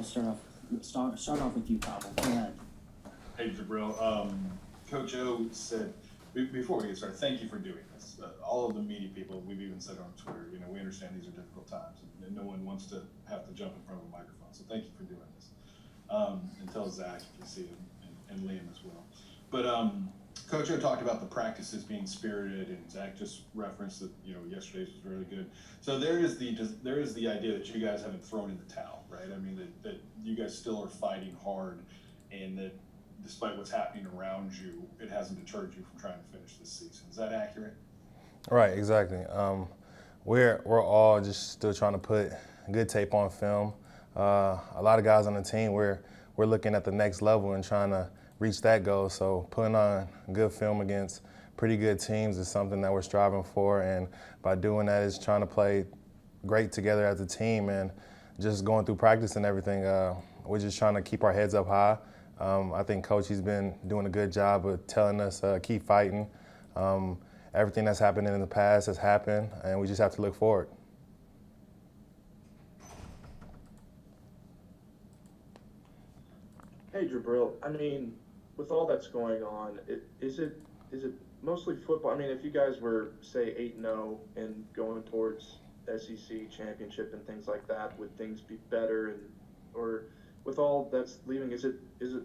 We'll start off with you, Pavel. Go ahead. Hey, Jabril. Coach O said, before we get started, thank you for doing this. All of the media people, we've even said on Twitter, we understand these are difficult times, and no one wants to have to jump in front of a microphone. So thank you for doing this. And tell Zach if you see him, and Liam as well. But Coach O talked about the practices being spirited, and Zach just referenced that yesterday's was really good. So there is the idea that you guys haven't thrown in the towel, right? I mean that you guys still are fighting hard, and that despite what's happening around you, it hasn't deterred you from trying to finish this season. Is that accurate? Right, exactly. We're all just still trying to put good tape on film. A lot of guys on the team, we're looking at the next level and trying to reach that goal. So putting on good film against pretty good teams is something that we're striving for, and by doing that is trying to play great together as a team and just going through practice and everything. We're just trying to keep our heads up high. I think Coach, he's been doing a good job of telling us keep fighting. Everything that's happened in the past has happened, and we just have to look forward. Hey, Jabril. I mean, with all that's going on, is it mostly football? I mean, if you guys were, say, 8-0 and going towards SEC championship and things like that, would things be better? Or with all that's leaving, is it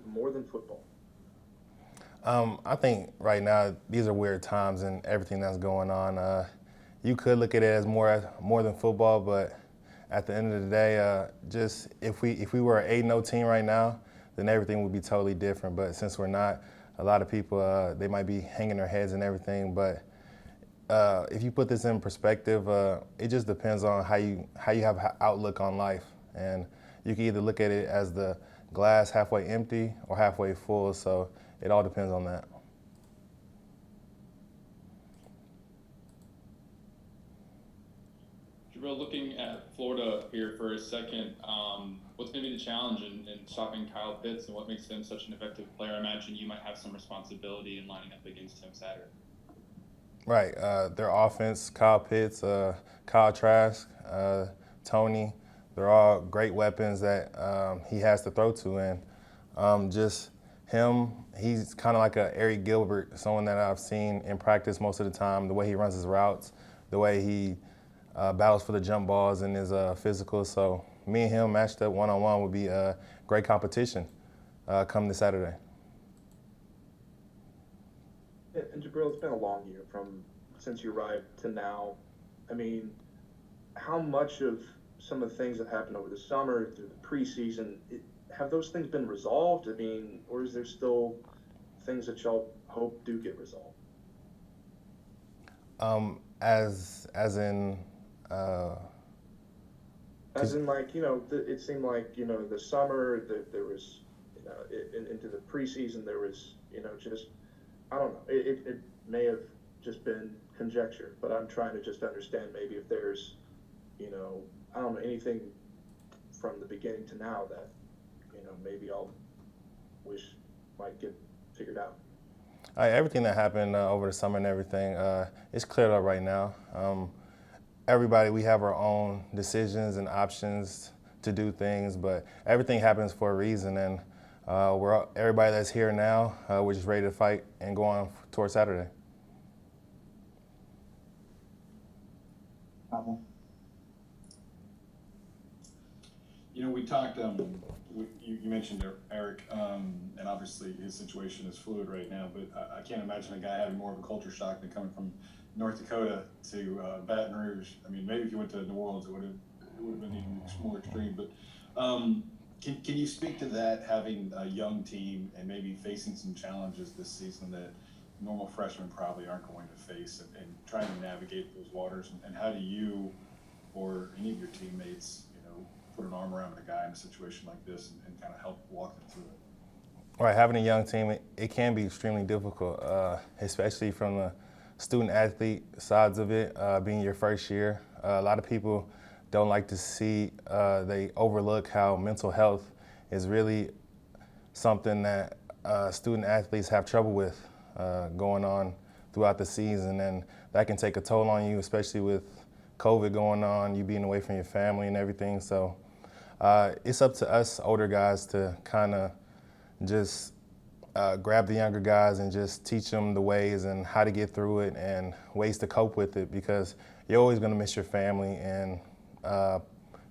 more than football? I think right now these are weird times and everything that's going on. You could look at it as more than football, but at the end of the day, just if we were an 8-0 team right now, then everything would be totally different. But since we're not, a lot of people they might be hanging their heads and everything. But if you put this in perspective, it just depends on how you have an outlook on life, and you can either look at it as the glass halfway empty or halfway full. So it all depends on that. Jabril, looking at Florida here for a second, what's going to be the challenge in stopping Kyle Pitts, and what makes him such an effective player? I imagine you might have some responsibility in lining up against him Saturday. Right. Their offense, Kyle Pitts, Kyle Trask, Tony, they're all great weapons that he has to throw to. And just him, he's kind of like a Eric Gilbert, someone that I've seen in practice most of the time, the way he runs his routes, the way he battles for the jump balls and is physical. So me and him matched up one-on-one would be a great competition come this Saturday. And Jabril, it's been a long year since you arrived to now. I mean, how much of some of the things that happened over the summer through the preseason, have those things been resolved? I mean, or is there still things that y'all hope do get resolved? As in like, it seemed like, the summer there was, into the preseason there was, just, I don't know, it may have just been conjecture, but I'm trying to just understand maybe if there's, I don't know, anything from the beginning to now that, maybe I'll wish might get figured out. Everything that happened over the summer and everything, it's cleared up right now. Everybody, we have our own decisions and options to do things, but everything happens for a reason, and everybody that's here now, we're just ready to fight and go on towards Saturday. We talked, you mentioned Eric, and obviously his situation is fluid right now, but I can't imagine a guy having more of a culture shock than coming from North Dakota to Baton Rouge. I mean, maybe if you went to New Orleans, it would have been even more extreme. But can you speak to that, having a young team and maybe facing some challenges this season that normal freshmen probably aren't going to face, and trying to navigate those waters? And how do you or any of your teammates, put an arm around a guy in a situation like this and kind of help walk them through it? Right, having a young team, it can be extremely difficult, especially from the student-athlete sides of it, being your first year. A lot of people don't like to see, they overlook how mental health is really something that student-athletes have trouble with going on throughout the season, and that can take a toll on you, especially with COVID going on, you being away from your family and everything. So it's up to us older guys to kind of just grab the younger guys and just teach them the ways and how to get through it and ways to cope with it, because you're always going to miss your family and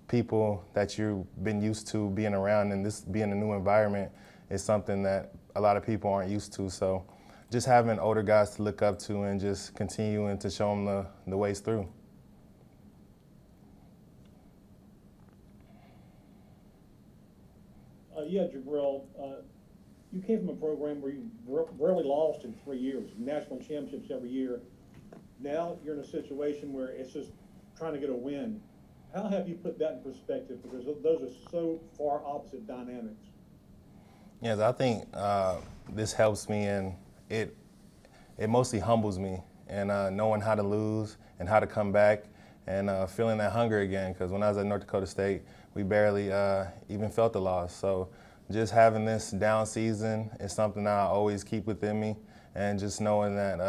people that you've been used to being around, and this being a new environment is something that a lot of people aren't used to. So just having older guys to look up to and just continuing to show them the ways through. Jabril, you came from a program where you rarely lost in 3 years, national championships every year. Now you're in a situation where it's just trying to get a win. How have you put that in perspective? Because those are so far opposite dynamics. Yes, I think this helps me, and it mostly humbles me, and knowing how to lose and how to come back and feeling that hunger again, because when I was at North Dakota State, we barely even felt the loss. So just having this down season is something that I always keep within me, and just knowing that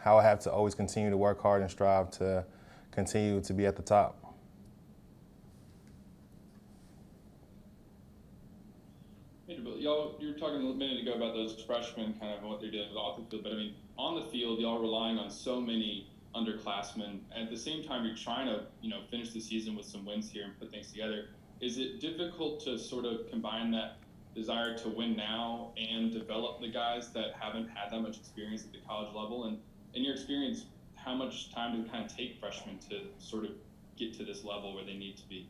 how I have to always continue to work hard and strive to continue to be at the top. Y'all, you were talking a minute ago about those freshmen, kind of what they're doing off the field, but I mean, on the field, y'all are relying on so many underclassmen. At the same time, you're trying to, finish the season with some wins here and put things together. Is it difficult to sort of combine that desire to win now and develop the guys that haven't had that much experience at the college level? And in your experience, how much time does it kind of take freshmen to sort of get to this level where they need to be?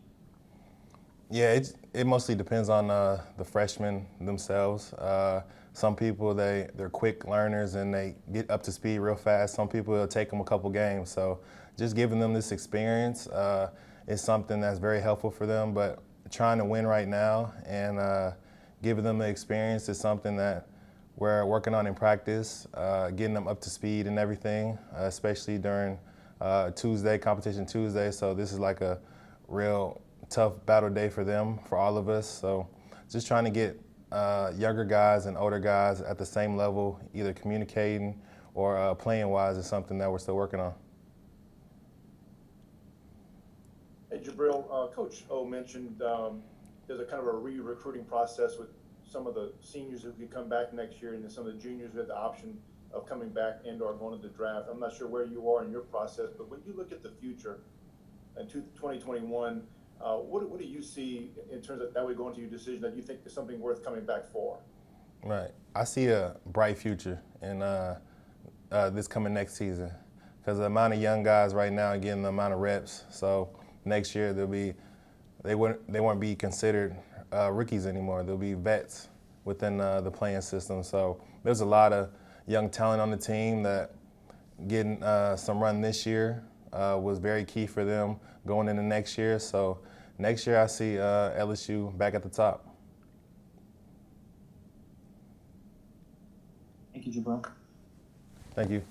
Yeah, it mostly depends on the freshmen themselves. Some people, they're quick learners and they get up to speed real fast. Some people, it'll take them a couple games. So just giving them this experience is something that's very helpful for them. But trying to win right now and giving them the experience is something that we're working on in practice, getting them up to speed and everything, especially during Competition Tuesday. So this is like a real tough battle day for them, for all of us. So just trying to get younger guys and older guys at the same level, either communicating or playing wise, is something that we're still working on. Hey, Jabril, Coach O mentioned there's a kind of a re-recruiting process with some of the seniors who could come back next year, and then some of the juniors who have the option of coming back and or going to the draft. I'm not sure where you are in your process, but when you look at the future in 2021, what do you see in terms of that way going to your decision that you think is something worth coming back for? Right. I see a bright future in this coming next season, because the amount of young guys right now are getting the amount of reps. So next year they won't be considered rookies anymore. They'll be vets within the playing system. So there's a lot of young talent on the team that getting some run this year was very key for them going into next year. So next year I see LSU back at the top. Thank you, Jabril. Thank you.